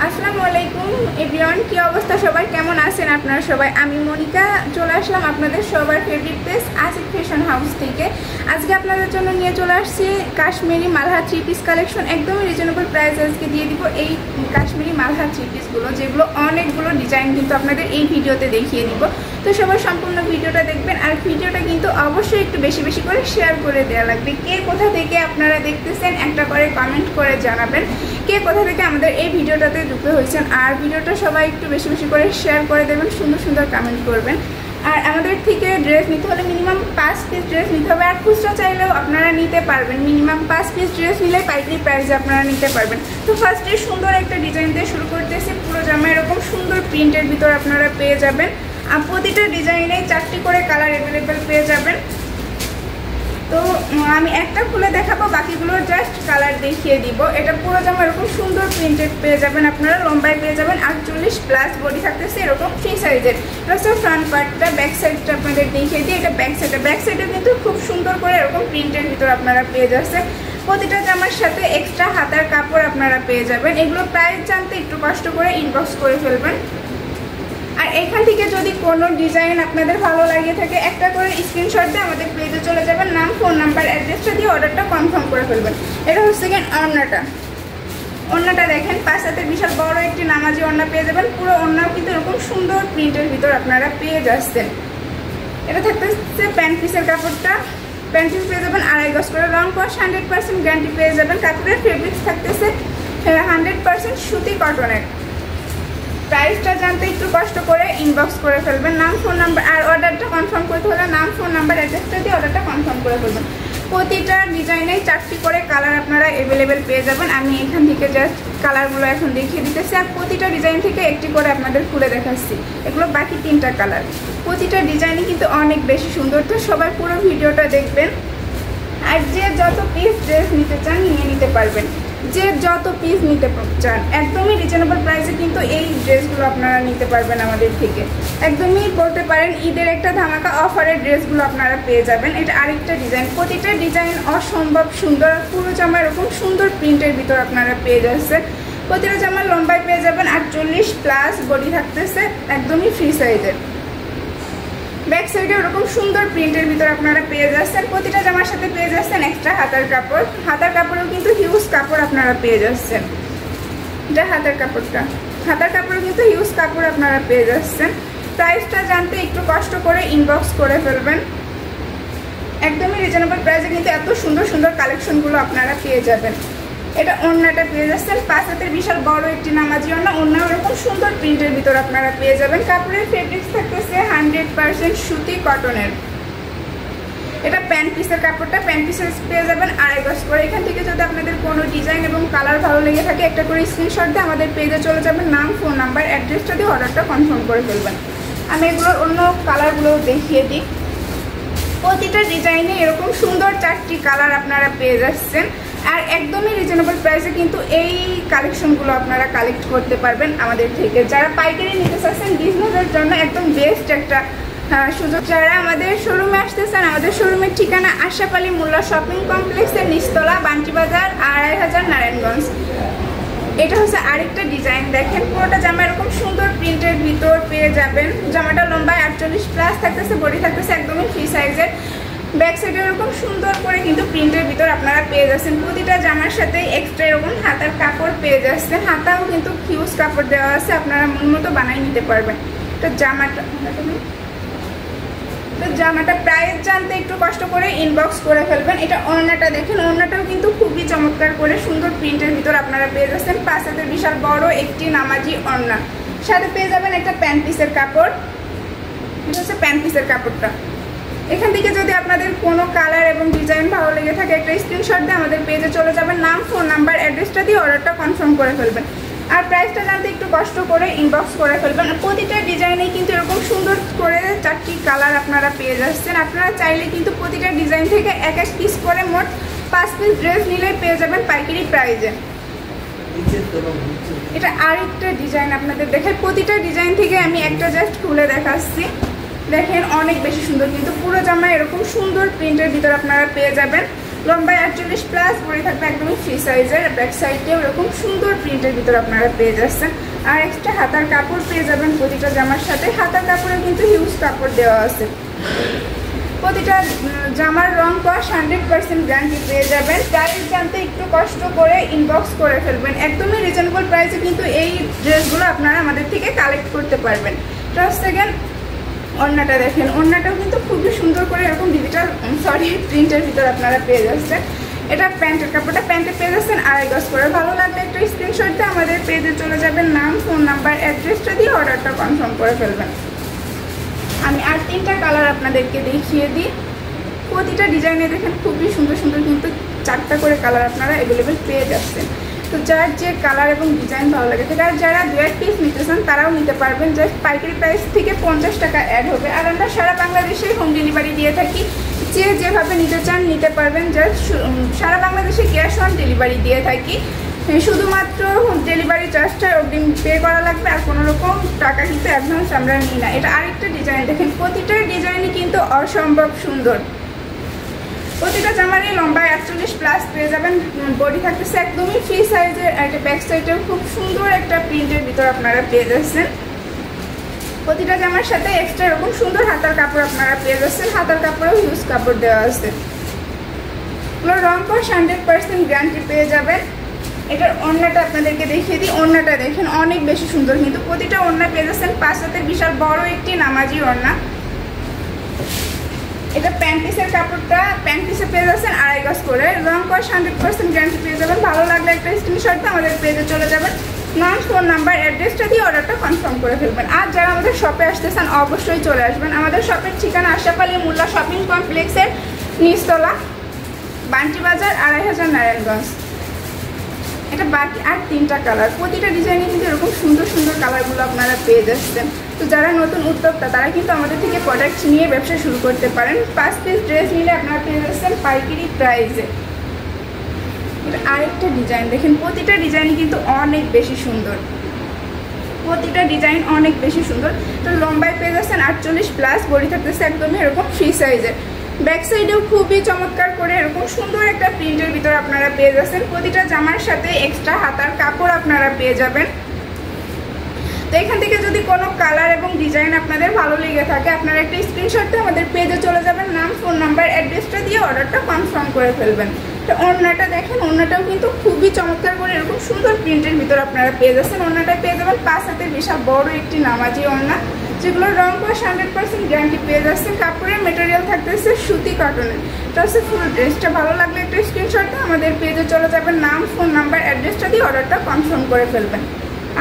আসসালামু আলাইকুম এভরিওয়ান, কি অবস্থা সবাই, কেমন আছেন আপনারা সবাই? আমি মনিকা চলে আসলাম আপনাদের সবার favourite place Asif fashion house থেকে। আজকে আপনাদের জন্য নিয়ে চলে আসছি কাশ্মীরি মালহা থ্রি পিস কালেকশন। একদমই রিজনেবল প্রাইস আজকে দিয়ে দিব এই কাশ্মীরি মালহা থ্রি পিসগুলো, যেগুলো অনেকগুলো ডিজাইন কিন্তু আপনাদের এই ভিডিওতে দেখিয়ে দিব। তো সবাই সম্পূর্ণ ভিডিওটা দেখবেন, আর ভিডিওটা কিন্তু অবশ্যই একটু বেশি বেশি করে শেয়ার করে দেওয়া লাগবে। কে কোথা থেকে আপনারা দেখতেছেন একটা করে কমেন্ট করে জানাবেন, কে কোথা থেকে আমাদের এই ভিডিওটাতে যুক্ত হয়েছেন। আর ভিডিওটা সবাই একটু বেশি বেশি করে শেয়ার করে দেবেন, সুন্দর সুন্দর কমেন্ট করবেন। আর আমাদের থেকে ড্রেস নিতে হলে মিনিমাম 5 পিস ড্রেস নিতে হবে, আর খুচরা চাইলেও আপনারা নিতে পারবেন। মিনিমাম 5 পিস ড্রেস নিলে পাইকারি প্রাইসে আপনারা নিতে পারবেন। তো ফার্স্টে সুন্দর একটা ডিজাইন দিয়ে শুরু করতেছি। পুরো জামা এরকম সুন্দর প্রিন্টের ভিতর আপনারা পেয়ে যাবেন, আর প্রতিটা ডিজাইনে 4টি করে কালার অ্যাভেলেবেল পেয়ে যাবেন। তো আমি একটা খুলে দেখাবো, বাকিগুলোর জাস্ট কালার দেখিয়ে দিব। এটা পুরো জামা এরকম সুন্দর প্রিন্টেড পেয়ে যাবেন আপনারা, লম্বায় পেয়ে যাবেন 48+, বডি থাকতেছে এরকম ফ্রি সাইজের। এটা হচ্ছে ফ্রন্ট পার্টটা, ব্যাক সাইডটা আপনাদের দেখিয়ে দিই। এটা ব্যাক সাইডে কিন্তু খুব সুন্দর করে এরকম প্রিন্টের ভিতর আপনারা পেয়ে যাচ্ছেন। প্রতিটা জামার সাথে এক্সট্রা হাতার কাপড় আপনারা পেয়ে যাবেন। এগুলো প্রাইস জানতে একটু কষ্ট করে ইনবক্স করে ফেলবেন। আর এখান থেকে যদি কোনো ডিজাইন আপনাদের ভালো লাগে থাকে একটা করে স্ক্রিনশট দিয়ে আমাদের পেজে চলে যাবেন, নাম, ফোন নাম্বার, অ্যাড্রেসটা দিয়ে অর্ডারটা কনফার্ম করে ফেলবেন। এটা হচ্ছে ওড়নাটা দেখেন, 5 হাতের বিশাল বড় একটি নামাজি ওড়না পেয়ে যাবেন। পুরো ওড়নাও কিন্তু এরকম সুন্দর প্রিন্টের ভিতর আপনারা পেয়ে যাচ্ছেন। এটা থাকতেছে প্যান্ট পিসের কাপড়টা, প্যান্ট পিস পেয়ে যাবেন 2.5 গজ করে, রং ওয়াশ 100% গ্যারান্টি পেয়ে যাবেন। কাপড়ের ফেব্রিক্স থাকতেছে 100% সুতি কটনের। প্রাইসটা জানতে একটু কষ্ট করে ইনবক্স করে ফেলবেন, নাম, ফোন নাম্বার। আর অর্ডারটা কনফার্ম করতে হলে নাম, ফোন নাম্বার, অ্যাড্রেসটা দিয়ে অর্ডারটা কনফার্ম করে ফেলবেন। প্রতিটা ডিজাইনে 4টি করে কালার আপনারা অ্যাভেলেবেল পেয়ে যাবেন। আমি এখান থেকে জাস্ট কালারগুলো এখন দেখিয়ে দিতেছি, আর প্রতিটা ডিজাইন থেকে একটি করে আপনাদের খুলে দেখাচ্ছি। এগুলো বাকি 3টা কালার। প্রতিটা ডিজাইনই কিন্তু অনেক বেশি সুন্দর। তো সবাই পুরো ভিডিওটা দেখবেন, আর যে যত পিস ড্রেস নিতে চান নিয়ে নিতে পারবেন। যে যত পিস নিতে চান একদমই রিজনেবল প্রাইসে কিন্তু এই ড্রেসগুলো আপনারা নিতে পারবেন আমাদের থেকে। একদমই বলতে পারেন ঈদের একটা ধামাকা অফারের ড্রেসগুলো আপনারা পেয়ে যাবেন। এটা আরেকটা ডিজাইন, প্রতিটা ডিজাইন অসম্ভব সুন্দর। পুরো জামা এরকম সুন্দর প্রিন্টের ভিতর আপনারা পেয়ে যাচ্ছেন। প্রতিটা জামার লম্বায় পেয়ে যাবেন 48+, বডি থাকতেছে একদমই ফ্রি সাইজের। ব্যাক সাইডে ওরকম সুন্দর প্রিন্টের ভিতর আপনারা পেয়ে যাচ্ছেন। প্রতিটা জামার সাথে পেয়ে যাচ্ছেন এক্সট্রা হাতার কাপড়। হাতার কাপড়েও কিন্তু হিউজ কাপড় আপনারা পেয়ে যাচ্ছেন। এটা হাতার কাপড়েও কিন্তু হিউজ কাপড় আপনারা পেয়ে যাচ্ছেন। প্রাইসটা জানতে একটু কষ্ট করে ইনবক্স করে ফেলবেন। একদমই রিজনেবল প্রাইসে কিন্তু এত সুন্দর সুন্দর কালেকশনগুলো আপনারা পেয়ে যাবেন। এটা ওড়নাটা পেয়ে যাচ্ছেন 5 হাতের বিশাল বড় একটি নামাজি ওড়না। ওড়না এরকম সুন্দর প্রিন্টের ভিতর আপনারা পেয়ে যাবেন। কাপড়ের ফেব্রিক্স থাকতেছে 100% সুতি কটনের। এটা প্যান্ট পিসের কাপড়টা, প্যান্ট পিসের পেয়ে যাবেন 2.5 গজ করে। এখান থেকে যদি আপনাদের কোনো ডিজাইন এবং কালার ভালো লেগে থাকে একটা করে স্ক্রিনশট দিয়ে আমাদের পেজে চলে যাবেন, নাম, ফোন নাম্বার, অ্যাড্রেসটা দিয়ে অর্ডারটা কনফার্ম করে ফেলবেন। আমি এগুলোর অন্য কালারগুলো দেখিয়ে দিই। প্রতিটা ডিজাইনে এরকম সুন্দর 4টি কালার আপনারা পেয়ে যাচ্ছেন, আর একদমই রিজনেবল প্রাইসে কিন্তু এই কালেকশনগুলো আপনারা কালেক্ট করতে পারবেন আমাদের থেকে। যারা পাইকারি নিতে চাচ্ছেন বিজনেসের জন্য একদম বেস্ট একটা সুযোগ। যারা আমাদের শোরুমে আসতে চান, আমাদের শোরুমের ঠিকানা আশরাফ আলী মোল্লা শপিং কমপ্লেক্সের নিচতলা, বান্টি বাজার, 2500, নারায়ণগঞ্জ। এটা হচ্ছে আরেকটা ডিজাইন দেখেন, পুরোটা জামা এরকম সুন্দর প্রিন্টের ভিতর পেয়ে যাবেন। জামাটা লম্বায় 48+ থাকতেছে, বডি থাকতেছে একদমই ফ্রি সাইজের। ব্যাক সাইডে এরকম সুন্দর করে কিন্তু প্রিন্টের ভিতর আপনারা পেয়ে যাচ্ছেন। প্রতিটা জামার সাথে এক্সট্রা এরকম হাতার কাপড় পেয়ে যাচ্ছেন। হাতাও কিন্তু হিউজ কাপড় দেওয়া আছে, আপনারা মন মতো বানিয়ে নিতে পারবেন। তো জামাটা প্রাইস জানতে একটু কষ্ট করে ইনবক্স করে ফেলবেন। এটা ওড়নাটা দেখেন, ওড়নাটাও কিন্তু খুবই চমৎকার করে সুন্দর প্রিন্টের ভিতর আপনারা পেয়ে যাচ্ছেন। 5 হাতের বিশাল বড় একটি নামাজি ওড়না, সাথে পেয়ে যাবেন একটা প্যান্ট পিসের কাপড়। এটা হচ্ছে প্যান্ট পিসের কাপড়টা। এখান থেকে যদি আপনাদের কোনো কালার এবং ডিজাইন ভালো লেগে থাকে একটা স্ক্রিনশট দিয়ে আমাদের পেজে চলে যাবেন, নাম, ফোন নাম্বার, অ্যাড্রেসটা দিয়ে অর্ডারটা কনফার্ম করে ফেলবেন। আর প্রাইসটা জানতে একটু কষ্ট করে ইনবক্স করে ফেলবেন। প্রতিটা ডিজাইনে কিন্তু এরকম সুন্দর করে 4টি কালার আপনারা পেয়ে যাচ্ছেন। আপনারা চাইলে কিন্তু প্রতিটা ডিজাইন থেকে 1 পিস করে মোট 5 পিস ড্রেস নিলে পেয়ে যাবেন পাইকারি প্রাইজে। এটা আরেকটা ডিজাইন আপনাদের দেখাই। প্রতিটা ডিজাইন থেকে আমি একটা জাস্ট খুলে দেখাচ্ছি। দেখেন অনেক বেশি সুন্দর, কিন্তু পুরো জামা এরকম সুন্দর প্রিন্টের ভিতর আপনারা পেয়ে যাবেন। লম্বায় 48+, বডি থাকবে একদমই ফ্রি সাইজের। ব্যাক সাইডে এরকম সুন্দর প্রিন্ট প্রিন্টের ভিতর আপনারা পেয়ে যাচ্ছেন। আর এক্সট্রা হাতার কাপড় পেয়ে যাবেন প্রতিটা জামার সাথে। হাতার কাপড়ে কিন্তু হিউজ কাপড় দেওয়া আছে। প্রতিটা জামার রং কস 100% গ্যারান্টি পেয়ে যাবেন। প্রাইস জানতে একটু কষ্ট করে ইনবক্স করে ফেলবেন। একদমই রিজনেবল প্রাইসে কিন্তু এই ড্রেসগুলো আপনারা আমাদের থেকে কালেক্ট করতে পারবেন। ফার্স্ট সেকেন্ড ওড়নাটা দেখেন, ওড়নাটাও কিন্তু খুবই সুন্দর করে এরকম ডিজিটাল প্রিন্টের ভিতর আপনারা পেয়ে যাচ্ছেন। এটা প্যান্টের কাপড়টা, প্যান্টে পেয়ে যাচ্ছেন 2.5 গজ করে। ভালো লাগলে একটা স্ক্রিনশট দিয়ে আমাদের পেজে চলে যাবেন, নাম ফোন নাম্বার অ্যাড্রেসটা দিয়ে অর্ডারটা কনফার্ম করে ফেলবেন। আমি আর 3টা কালার আপনাদেরকে দেখিয়ে দিই। প্রতিটা ডিজাইনে দেখেন খুবই সুন্দর সুন্দর কিন্তু 4টা করে কালার আপনারা অ্যাভেলেবেল পেয়ে যাচ্ছেন। তো যার যে কালার এবং ডিজাইন ভালো লাগে সেটা, আর যারা 2 পিস নিতে চান তারাও নিতে পারবেন। জাস্ট পাইকারি প্রাইস থেকে 50 টাকা অ্যাড হবে। আর আমরা সারা বাংলাদেশে হোম ডেলিভারি দিয়ে থাকি। যে যেভাবে নিতে চান নিতে পারবেন। জাস্ট সারা বাংলাদেশে ক্যাশ অন ডেলিভারি দিয়ে থাকি। শুধুমাত্র ডেলিভারি চার্জটা অগ্রিম পে করা লাগবে, আর কোনো রকম টাকা কিন্তু অ্যাডভান্স আমরা নিই না। এটা আরেকটা ডিজাইন দেখেন, প্রতিটা ডিজাইনই কিন্তু অসম্ভব সুন্দর। প্রতিটা জামারই লম্বা 48+ পেয়ে যাবেন। বডি থাকতেছে একদমই ফ্রি সাইজের। আর একটা ব্যাক সাইডেও খুব সুন্দর একটা প্রিন্টের ভিতর আপনারা পেয়ে যাচ্ছেন। প্রতিটা জামার সাথে এক্সট্রা এরকম সুন্দর হাতার কাপড় আপনারা পেয়ে যাচ্ছেন। হাতার কাপড়েও হিউজ কাপড় দেওয়া আছে। রং কস 100% গ্যারান্টি পেয়ে যাবেন। এটার ওড়নাটা আপনাদেরকে দেখিয়ে দিই। ওড়নাটা দেখেন অনেক বেশি সুন্দর, কিন্তু প্রতিটা ওড়না পেয়ে যাচ্ছেন 5 হাতের বিশাল বড় একটি নামাজি ওড়না। এটা প্যান্ট পিসের কাপড়টা, প্যান্ট পিসে পেয়ে যাচ্ছেন 2.5 গজ করে। রং কস 100% গ্যারান্টি পেয়ে যাবেন। ভালো লাগলে একটা স্ক্রিনশট দিয়ে আমাদের পেজে চলে যাবেন, নাম ফোন নাম্বার অ্যাড্রেসটা দিয়ে অর্ডারটা কনফার্ম করে ফেলবেন। আর যারা আমাদের শপে আসতে চান অবশ্যই চলে আসবেন। আমাদের শপের ঠিকানা আশরাফ আলী মোল্লা শপিং কমপ্লেক্সের নিচতলা, বান্টি বাজার, 2500 নারায়ণগঞ্জ। এটা বাকি আর 3টা কালার। প্রতিটা ডিজাইনে কিন্তু এরকম সুন্দর সুন্দর কালারগুলো আপনারা পেয়ে যাচ্ছেন। তো যারা নতুন উদ্যোক্তা তারা কিন্তু আমাদের থেকে প্রোডাক্ট নিয়ে ব্যবসা শুরু করতে পারেন। 5 পিস ড্রেস নিলে আপনারা পেয়ে যাচ্ছেন পাইকারি প্রাইসে। এটা আরেকটা ডিজাইন দেখেন, প্রতিটা ডিজাইনই কিন্তু অনেক বেশি সুন্দর। প্রতিটা ডিজাইন অনেক বেশি সুন্দর। তো লম্বায় পেয়ে যাচ্ছেন 48+, বডি থাকতেছে একদমই এরকম ফ্রি সাইজের। ব্যাক সাইডেও খুবই চমৎকার করে এরকম সুন্দর একটা প্রিন্টের ভিতর আপনারা পেয়ে যাচ্ছেন। প্রতিটা জামার সাথে এক্সট্রা হাতার কাপড় আপনারা পেয়ে যাবেন। তো এখান থেকে যদি কোনো কালার এবং ডিজাইন আপনাদের ভালো লেগে থাকে আপনারা একটা স্ক্রিনশট দিয়ে আমাদের পেজে চলে যাবেন, নাম ফোন নাম্বার অ্যাড্রেসটা দিয়ে অর্ডারটা কনফার্ম করে ফেলবেন। তো ওড়নাটা দেখেন, ওড়নাটাও কিন্তু খুবই চমৎকার করে এরকম সুন্দর প্রিন্টের ভিতর আপনারা পেয়ে যাচ্ছেন। ওড়নাটা পেয়ে যাবেন 5 হাতের বিশাল বড় একটি নামাজি ওড়না, যেগুলোর রং কস 100% গ্যারান্টি পেয়ে যাচ্ছেন। কাপড়ের মেটেরিয়াল থাকতেছে সুতি কটনের। এটা হচ্ছে ফুল ড্রেসটা। ভালো লাগলে একটা স্ক্রিনশট দিয়ে আমাদের পেজে চলে যাবেন, নাম ফোন নাম্বার অ্যাড্রেসটা দিয়ে অর্ডারটা কনফার্ম করে ফেলবেন।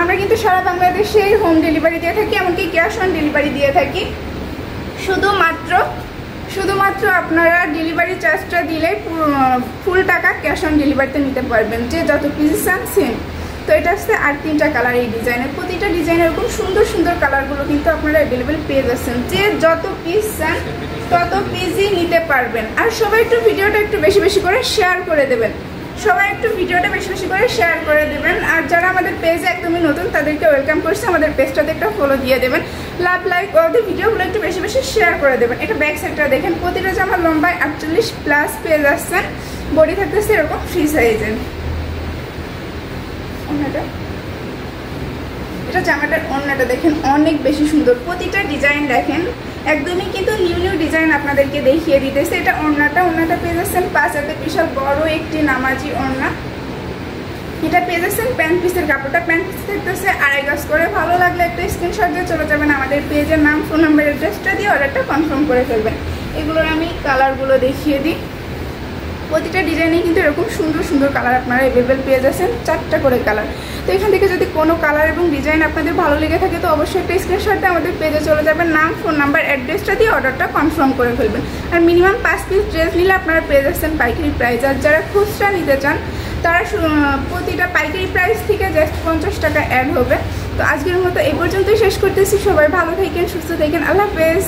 আমরা কিন্তু সারা বাংলাদেশে হোম ডেলিভারি দিয়ে থাকি, এমনকি ক্যাশ অন ডেলিভারি দিয়ে থাকি। শুধুমাত্র আপনারা ডেলিভারি চার্জটা দিলে ফুল টাকা ক্যাশ অন ডেলিভারিতে নিতে পারবেন, যে যত পিস চান সেম। তো এটা হচ্ছে আর 3টা কালার এই ডিজাইনের। প্রতিটা ডিজাইনের এরকম সুন্দর সুন্দর কালারগুলো কিন্তু আপনারা অ্যাভেলেবেল পেয়ে যাচ্ছেন। যে যত পিস চান তত পিসই নিতে পারবেন। আর সবাই একটু ভিডিওটা একটু বেশি বেশি করে শেয়ার করে দেবেন। আর যারা আমাদের পেজে একদমই নতুন তাদেরকে ওয়েলকাম করছি, আমাদের পেজটাতে একটা ফলো দিয়ে দেবেন, লাভ লাইক ওদের ভিডিওগুলো একটু বেশি বেশি শেয়ার করে দেবেন। এটা ব্যাক সাইডটা দেখেন, প্রতিটা জামার লম্বায় 48+ পেয়ে যাচ্ছেন। বডি থাকতেছে এরকম ফ্রি সাইজের। এটা জামাটার ওড়নাটা দেখেন অনেক বেশি সুন্দর। প্রতিটা ডিজাইন দেখেন একদমই কিন্তু নিউ ডিজাইন আপনাদেরকে দেখিয়ে দিতেছে। এটা ওড়নাটা পেয়ে যাচ্ছেন 5 হাতের বিশাল বড় একটি নামাজি ওড়না। এটা পেয়ে যাচ্ছেন প্যান্ট পিসের কাপড়টা, প্যান্ট পিস থাকতেছে 2.5 গজ করে। ভালো লাগলে একটা স্ক্রিনশট দিয়ে চলে যাবেন আমাদের পেজের, নাম ফোন নাম্বার অ্যাড্রেসটা দিয়ে অর্ডারটা কনফার্ম করে ফেলবেন। এগুলোর আমি কালারগুলো দেখিয়ে দিই। প্রতিটা ডিজাইনে কিন্তু এরকম সুন্দর সুন্দর কালার আপনারা অ্যাভেলেবেল পেয়ে যাচ্ছেন, 4টা করে কালার। তো এখান থেকে যদি কোনো কালার এবং ডিজাইন আপনাদের ভালো লেগে থাকে তো অবশ্যই একটা স্ক্রিনশট দিয়ে আমাদের পেজে চলে যাবেন, নাম ফোন নাম্বার অ্যাড্রেসটা দিয়ে অর্ডারটা কনফার্ম করে ফেলবেন। আর মিনিমাম 5 পিস ড্রেস নিলে আপনারা পেয়ে যাচ্ছেন পাইকারি প্রাইস। আর যারা খুচরা নিতে চান তারা প্রতিটা পাইকারি প্রাইস থেকে জাস্ট 50 টাকা অ্যাড হবে। তো আজকের মতো এই পর্যন্তই শেষ করতেছি। সবাই ভালো থাকেন, সুস্থ থাকেন, আল্লাহ হাফেজ।